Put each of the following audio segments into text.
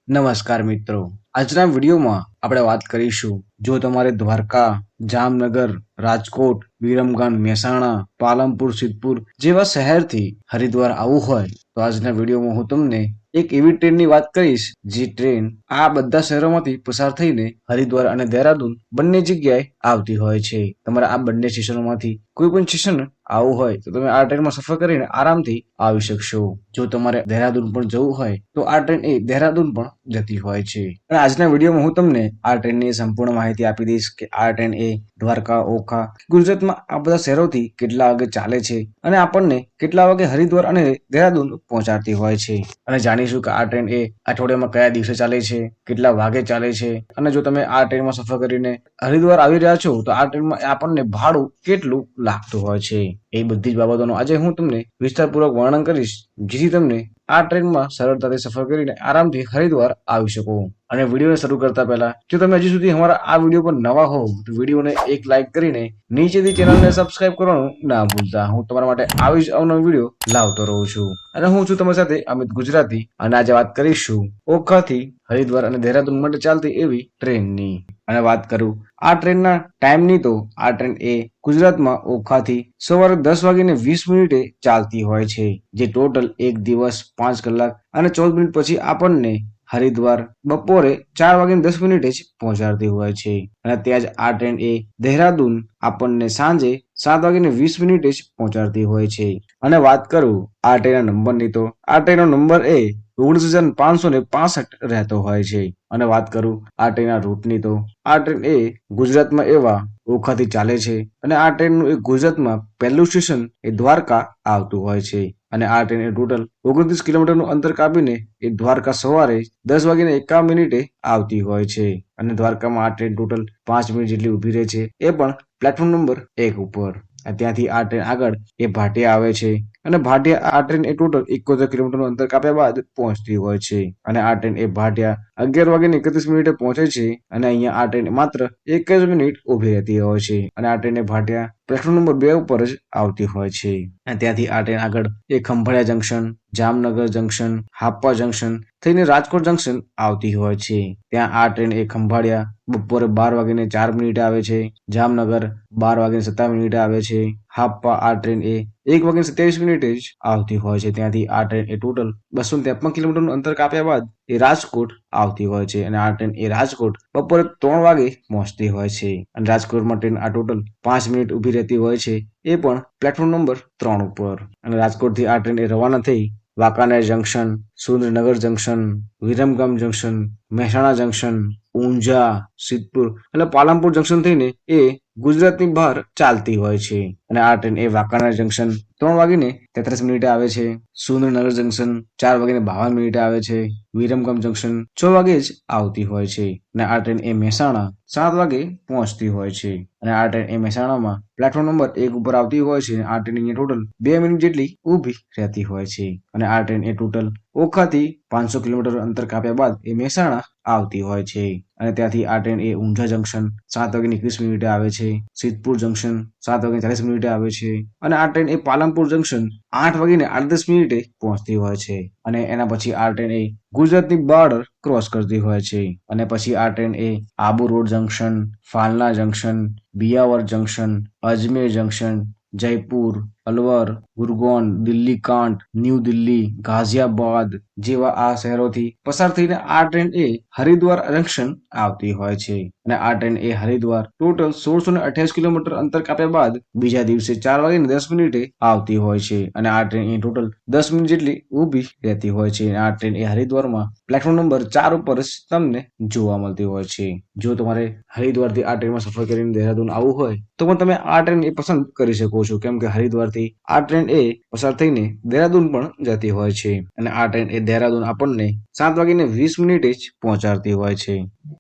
નમસ્કાર મિત્રો, આજના વિડીયોમાં આપણે વાત કરીશું જો તમારે દ્વારકા, જામનગર, રાજકોટ, વિરમગામ, મહેસાણા, પાલનપુર, સિદ્ધપુર જેવા શહેરથી હરિદ્વાર આવવું હોય તો આજના વિડીયોમાં હું તમને એક એવી ટ્રેનની વાત કરીશ જે ટ્રેન આ બધા શહેરોમાંથી પસાર થઈને હરિદ્વાર અને દહેરાદૂન બંને જગ્યાએ આવતી હોય છે. તમારે આ બંને સ્ટેશનોમાંથી કોઈ પણ સ્ટેશન આવવું હોય તો તમે આ ટ્રેનમાં સફર કરીને આરામથી આવી શકશો. જો તમારે દહેરાદૂન પણ જવું હોય તો આ ટ્રેન એ દહેરાદૂન પણ જતી હોય છે. અને આજના વિડીયોમાં હું તમને આ ટ્રેનની સંપૂર્ણ માહિતી આપી દઈશ કે આ ટ્રેન એ દ્વારકા, ઓખા, ગુજરાતમાં આ બધા શહેરોથી કેટલા વાગે ચાલે છે અને આપણને કેટલા વાગે હરિદ્વાર અને દહેરાદૂન પહોંચાડતી હોય છે. અને જાણીશું કે આ ટ્રેન એ અઠવાડિયામાં કયા દિવસે ચાલે છે, કેટલા વાગે ચાલે છે અને જો તમે આ ટ્રેનમાં સફર કરીને હરિદ્વાર આવી રહ્યા છો તો આ ટ્રેનમાં આપણને ભાડું કેટલું લાગતું હોય છે. એ બધી જ બાબતોનું આજે હું તમને વિસ્તારપૂર્વક વર્ણન કરીશ જેથી તમને આ ટ્રેનમાં સરળતાથી સફર કરીને આરામથી હરિદ્વાર આવી શકો. અને વિડીયોને શરૂ કરતા પહેલા જો તમે હજી સુધી અમારા આ વિડીયો પર નવા હોવ તો વિડીયોને એક લાઇક કરીને નીચેથી ચેનલને સબસ્ક્રાઇબ કરવાનું ના ભૂલતા. હું તમારા માટે આવી જ અવનવો વિડીયો લાવતો રહું છું. અને હું છું તમારી સાથે અમિત ગુજરાતી અને આજે વાત કરીશું ઓખાથી હરિદ્વાર અને દહેરાદૂન માટે ચાલતી એવી ટ્રેનની. અને વાત કરું આ ટ્રેનના ટાઈમની તો આ ટ્રેન એ ગુજરાતમાં ઓખાથી સવારે 10:20 ચાલતી હોય છે, જે ટોટલ એક દિવસ 5 કલાક અને 14 મિનિટ પછી આપણને હરિદ્વાર બપોરે 4:10 જ પહોંચાડતી હોય છે. અને ત્યાં જ આ ટ્રેન એ દહેરાદૂન આપણને સાંજે 7:20 જ પહોંચાડતી હોય છે. અને વાત કરું આ ટ્રેનના નંબરની તો આ ટ્રેનનો નંબર એ 19,565 રહેતો હોય છે. અને વાત કરું આ ટ્રેનના રૂટની તો આ ટ્રેન એ ગુજરાતમાં એવા ઓખાથી ચાલે છે અને આ ટ્રેનનું એક ગુજરાતમાં પહેલું સ્ટેશન એ દ્વારકા આવતું હોય છે. અને આ ટ્રેન એ ટોટલ 29 કિલોમીટરનું અંતર કાપીને એ દ્વારકા સવારે 10:51 આવતી હોય છે. અને દ્વારકામાં આ ટ્રેન ટોટલ 5 મિનિટ જેટલી ઊભી રહે છે, એ પણ પ્લેટફોર્મ નંબર 1 ઉપર. ત્યાંથી આ ટ્રેન આગળ એ ભાટિયા આવે છે અને ભાટિયા આ ટ્રેન એ ટોટલ 71 કિલોમીટરનું અંતર કાપ્યા બાદ પહોંચતી હોય છે. અને આ ટ્રેન એ ભાટિયા 11:31 પહોંચે છે અને અહીંયા આ ટ્રેન માત્ર 1 જ મિનિટ ઊભી રહેતી હોય છે. અને આ ટ્રેન એ ભાટિયા પ્લેટફોર્મ નંબર 2 ઉપર જ આવતી હોય છે. અને ત્યાંથી આ ટ્રેન આગળ એ Khambhalia junction, Jamnagar junction, Hapa junction થઈને રાજકોટ જંકશન આવતી હોય છે. ત્યાં આ ટ્રેન એ ખંભાળિયા બપોરે 12:04 આવે છે, જામનગર 12:57 આવે છે, હાપા આ ટ્રેન એ 1:27 જ આવતી હોય છે. ત્યાંથી આ ટ્રેન એ ટોટલ 253 કિલોમીટરનું અંતર કાપ્યા બાદ એ રાજકોટ આવતી હોય છે. અને આ ટ્રેન એ રાજકોટ બપોરે 3 વાગે પહોંચતી હોય છે. અને રાજકોટમાં ટ્રેન આ ટોટલ 5 મિનિટ ઊભી રહેતી હોય છે, એ પણ પ્લેટફોર્મ નંબર 3 ઉપર. અને રાજકોટથી આ ટ્રેન એ રવાના થઈ Wankaner junction, Surendranagar junction, Viramgam junction, Mehsana junction, Unjha, Sidhpur એટલે પાલનપુર જંકશન થઈને એ ગુજરાતની બહાર ચાલતી હોય છે. અને આ ટ્રેન એ વાંકાનેર જંકશન 3:33 આવે છે, સુરેન્દ્રનગર જંકશન 4:52 આવે છે, વિરમગામ જંકશન 6 વાગે જ આવતી હોય છે. અને આ ટ્રેન એ મહેસાણા 7 વાગે પહોંચતી હોય છે. અને આ ટ્રેન એ મહેસાણામાં પ્લેટફોર્મ નંબર 1 ઉપર આવતી હોય છે. આ ટ્રેન અહીંયા ટોટલ 2 મિનિટ જેટલી ઊભી રહેતી હોય છે. અને આ ટ્રેન એ ટોટલ ઓખાથી 500 કિલોમીટર અંતર કાપ્યા બાદ એ મહેસાણા આવતી હોય છે. અને ત્યાંથી આ ટ્રેન એ ઊંઝા જંકશન 7:21 આવે છે, સિદ્ધપુર જંકશન 7:40 આવે છે. અને આ ટ્રેન એ પાલનપુર જંકશન 8:38 પહોંચતી હોય છે. અને એના પછી આ ટ્રેન એ ગુજરાતની બોર્ડર ક્રોસ કરતી હોય છે. અને પછી આ ટ્રેન એ Abu road junction, Falna junction, Beawar junction, Ajmer junction, Jaipur, Alwar, Gurgaon, Delhi cantt, new Delhi, Ghaziabad જેવા આ શહેરોથી પસાર થઈને આ ટ્રેન એ હરિદ્વાર જંકશન આવતી હોય છે. અને આ ટ્રેન એ હરિદ્વાર ટોટલ 1628 કિલોમીટર અંતર કાપ્યા બાદ બીજા દિવસે 4:10 આવતી હોય છે. અને આ ટ્રેન એ ટોટલ 10 મિનિટ જેટલી ઊભી રહેતી હોય છે. અને આ ટ્રેન એ હરિદ્વારમાં પ્લેટફોર્મ નંબર 4 ઉપર જ તમને જોવા મળતી હોય છે. જો તમારે હરિદ્વારથી આ ટ્રેનમાં સફર કરીને દહેરાદૂન આવવું હોય તો પણ તમે આ ટ્રેન એ પસંદ કરી શકો છો, કેમ કે હરિદ્વારથી આ ટ્રેન એ પસાર થઈને દહેરાદૂન પણ જતી હોય છે. અને આ ટ્રેન એ દહેરાદૂન આપણને 7:20 જ પહોંચાડતી હોય છે.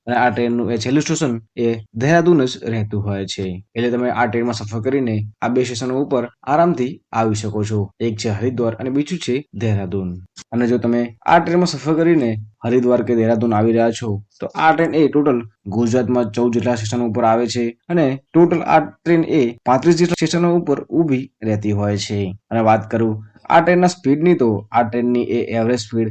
અને આ ટ્રેનનું એ છેલ્લું સ્ટેશન એ દહેરાદૂન જ રહેતું હોય છે. એટલે તમે આ ટ્રેનમાં સફર કરીને આ બે સ્ટેશનો ઉપર આરામથી આવી શકો છો. એક છે હરિદ્વાર અને બીજું છે દહેરાદૂન. અને જો તમે આ ટ્રેનમાં સફર કરીને હરિદ્વાર કે દહેરાદૂન આવી રહ્યા છો તો આ ટ્રેન એ ટોટલ ગુજરાતમાં 14 જેટલા સ્ટેશનો ઉપર આવે છે. અને ટોટલ આ ટ્રેન એ 35 જેટલા સ્ટેશનો ઉપર ઊભી રહેતી હોય છે. અને વાત કરું આ ટ્રેનના સ્પીડની તો આ ટ્રેનની એ એવરેજ સ્પીડ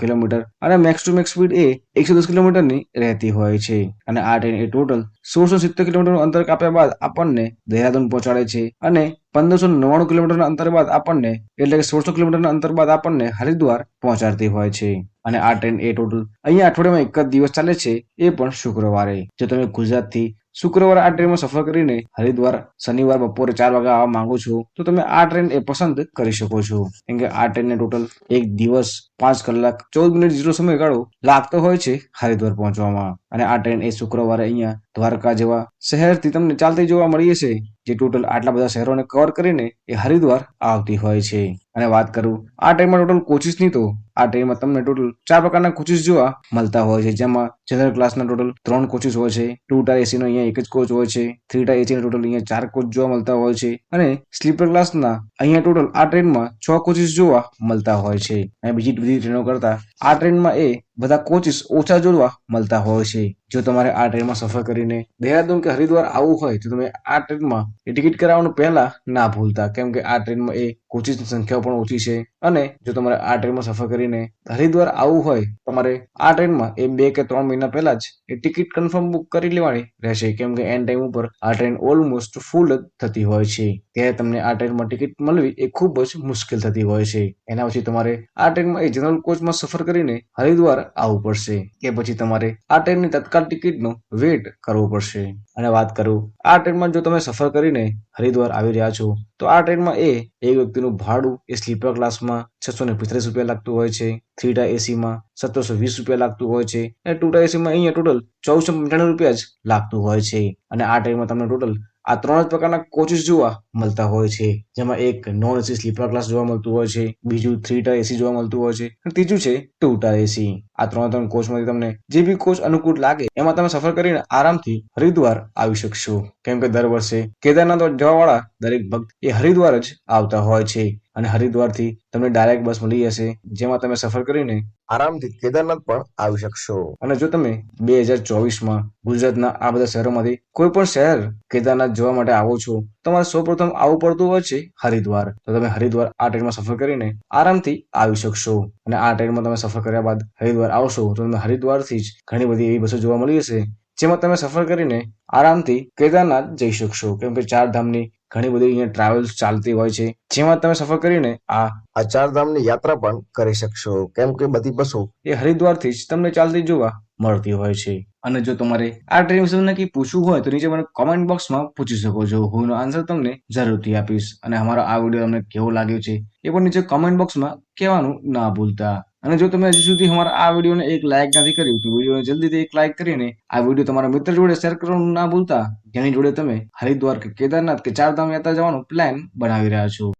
કિલોમીટર અને મેક્સ ટુ મેક્સ સ્પીડ એ 110 કિલોમીટરની રહેતી હોય છે. અને આ ટ્રેન એ ટોટલ 1670 કિલોમીટરનું અંતર કાપ્યા બાદ આપણને દહેરાદૂન પહોંચાડે છે અને 1599 કિલોમીટરના અંતર બાદ આપણને એટલે કે 1600 કિલોમીટરના અંતર બાદ આપણને હરિદ્વાર પહોંચાડતી હોય છે. અને આ ટ્રેન એ ટોટલ અહીંયા અઠવાડિયામાં એક જ દિવસ ચાલે છે, એ પણ શુક્રવારે. જો તમે ગુજરાતથી શુક્રવારે આ ટ્રેનમાં સફર કરીને હરિદ્વાર શનિવાર બપોરે 4 વાગે આવવા માંગો છો તો તમે આ ટ્રેન એ પસંદ કરી શકો છો. કેમ કે આ ટ્રેનને ટોટલ એક દિવસ 5 કલાક 14 મિનિટ જેટલો સમયગાળો લાગતો હોય છે હરિદ્વાર પહોંચવામાં. અને આ ટ્રેન એ શુક્રવારે અહીંયા દ્વારકા જેવા શહેરથી તમને ચાલતી જોવા મળી હશે, જે ટોટલ આટલા બધા શહેરોને કવર કરીને એ હરિદ્વાર આવતી હોય છે. અને વાત કરું આ ટ્રેનમાં ટોટલ કોચિસની તો આ ટ્રેનમાં તમને ટોટલ 4 પ્રકારના કોચિસ જોવા મળતા હોય છે, જેમાં જનરલ ક્લાસના ટોટલ 3 કોચિસ હોય છે, 2 ટાયર એસી નો અહીંયા એક જ કોચ હોય છે, 3 ટાયર એસી ટોટલ અહીંયા 4 કોચ જોવા મળતા હોય છે, અને સ્લીપર ક્લાસના અહીંયા ટોટલ આ ટ્રેનમાં 6 કોચિસ જોવા મળતા હોય છે. અને બીજી બધી ટ્રેનો કરતા આ ટ્રેનમાં એ બધા કોચિસ ઓછા જોવા મળતા હોય છે. જો તમારે આ ટ્રેનમાં સફર કરીને દહેરાદૂન કે હરિદ્વાર આવવું હોય તો તમે આ ટ્રેનમાં ટિકિટ કરાવવાનું પહેલા ના ભૂલતા, કેમ કે આ ટ્રેનમાં એ કોચિસની સંખ્યા પણ ઓછી છે. અને જો તમારે આ ટ્રેનમાં સફર કરીને હરિદ્વાર આવવું હોય તમારે આ ટ્રેનમાં એ 2 કે 3 મહિના પહેલા જ એ ટિકિટ કન્ફર્મ બુક કરી લેવાની રહેશે, કેમ કે એન્ડ ટાઈમ ઉપર આ ટ્રેન ઓલમોસ્ટ ફૂલ જ થતી હોય છે. ત્યારે તમને આ ટ્રેનમાં ટિકિટ મળવી એ ખૂબ જ મુશ્કેલ થતી હોય છે. એના પછી તમારે આ ટ્રેનમાં એ જનરલ કોચમાં સફર કરીને હરિદ્વાર આવવું પડશે, કે પછી તમારે આ ટ્રેનની તત્કાલ ટિકિટનો વેટ કરવો પડશે. અને વાત કરું આ ટ્રેનમાં જો તમે સફર કરીને હરિદ્વાર આવી રહ્યા છો તો આ ટ્રેનમાં એક વ્યક્તિનું ભાડું એ સ્લીપર ક્લાસમાં 645 રૂપિયા લાગતું હોય છે, 3 ટાયર એસીમાં 1720 રૂપિયા લાગતું હોય છે, અને 2 ટાયર એસીમાં અહીંયા ટોટલ 1495 રૂપિયા જ લાગતું હોય છે. અને આ ટ્રેનમાં તમને ટોટલ આ 3 જ પ્રકારના કોચિસ જોવા મળતા હોય છે, જેમાં એક નોન એસી સ્લીપર ક્લાસ જોવા મળતું હોય છે, બીજું 3 ટાયર એસી જોવા મળતું હોય છે, અને ત્રીજું છે 2 ટાયર એસી. આ 3 કોચમાંથી તમને જે બી કોચ અનુકૂળ લાગે એમાં તમે સફર કરીને આરામથી હરિદ્વાર આવી શકશો. કેમ કે દર વર્ષે કેદારનાથ જવાવાળા દરેક ભક્ત એ હરિદ્વાર જ આવતા હોય છે. અને હરિદ્વારથી તમને ડાયરેક્ટ બસ મળી જશે, જેમાં તમે સફર કરીને આરામથી કેદારનાથ પણ આવી શકશો. અને જો તમે 2024માં ગુજરાતના આ બધા શહેરોમાંથી કોઈ પણ શહેર કેદારનાથ જવા માટે આવો છો, તમારે સૌપ્રથમ આવવું પડતું હોય છે હરિદ્વાર. તો તમે હરિદ્વાર આ ટ્રેનમાં સફર કરીને આરામથી આવી શકશો. અને આ ટ્રેનમાં તમે સફર કર્યા બાદ હરિદ્વાર આવશો તો તમે હરિદ્વારથી જ ઘણી બધી એવી બસો જોવા મળી હશે, જેમાં તમે સફર કરીને આરામથી કેદારનાથ જઈ શકશો. કેમ કે 4 ધામની ઘણી બધી અહીંયા ટ્રાવેલ્સ ચાલતી હોય છે, જેમાં તમે સફર કરીને આ 4 ધામની યાત્રા પણ કરી શકશો. કેમ કે બધી બસો એ હરિદ્વારથી જ તમને ચાલતી જોવા મળતી હોય છે. અને જો તમારે આ ટ્રેન વિશે તમને કંઈ પૂછવું હોય તો નીચે મને કોમેન્ટ બોક્સમાં પૂછી શકો છો, હું એનો આન્સર તમને જરૂરથી આપીશ. અને અમારો આ વિડીયો તમને કેવો લાગ્યો છે એ પણ નીચે કોમેન્ટ બોક્સમાં કહેવાનું ના ભૂલતા. અને જો તમે હજી સુધી અમારા આ વિડીયોને એક લાઇક નથી કર્યું તો વિડીયોને જલ્દીથી એક લાઇક કરીને આ વિડીયો તમારા મિત્ર જોડે શેર કરવાનું ના ભૂલતા, જેની જોડે તમે હરિદ્વાર કે કેદારનાથ કે 4 ધામ યાત્રા જવાનો પ્લાન બનાવી રહ્યા છો.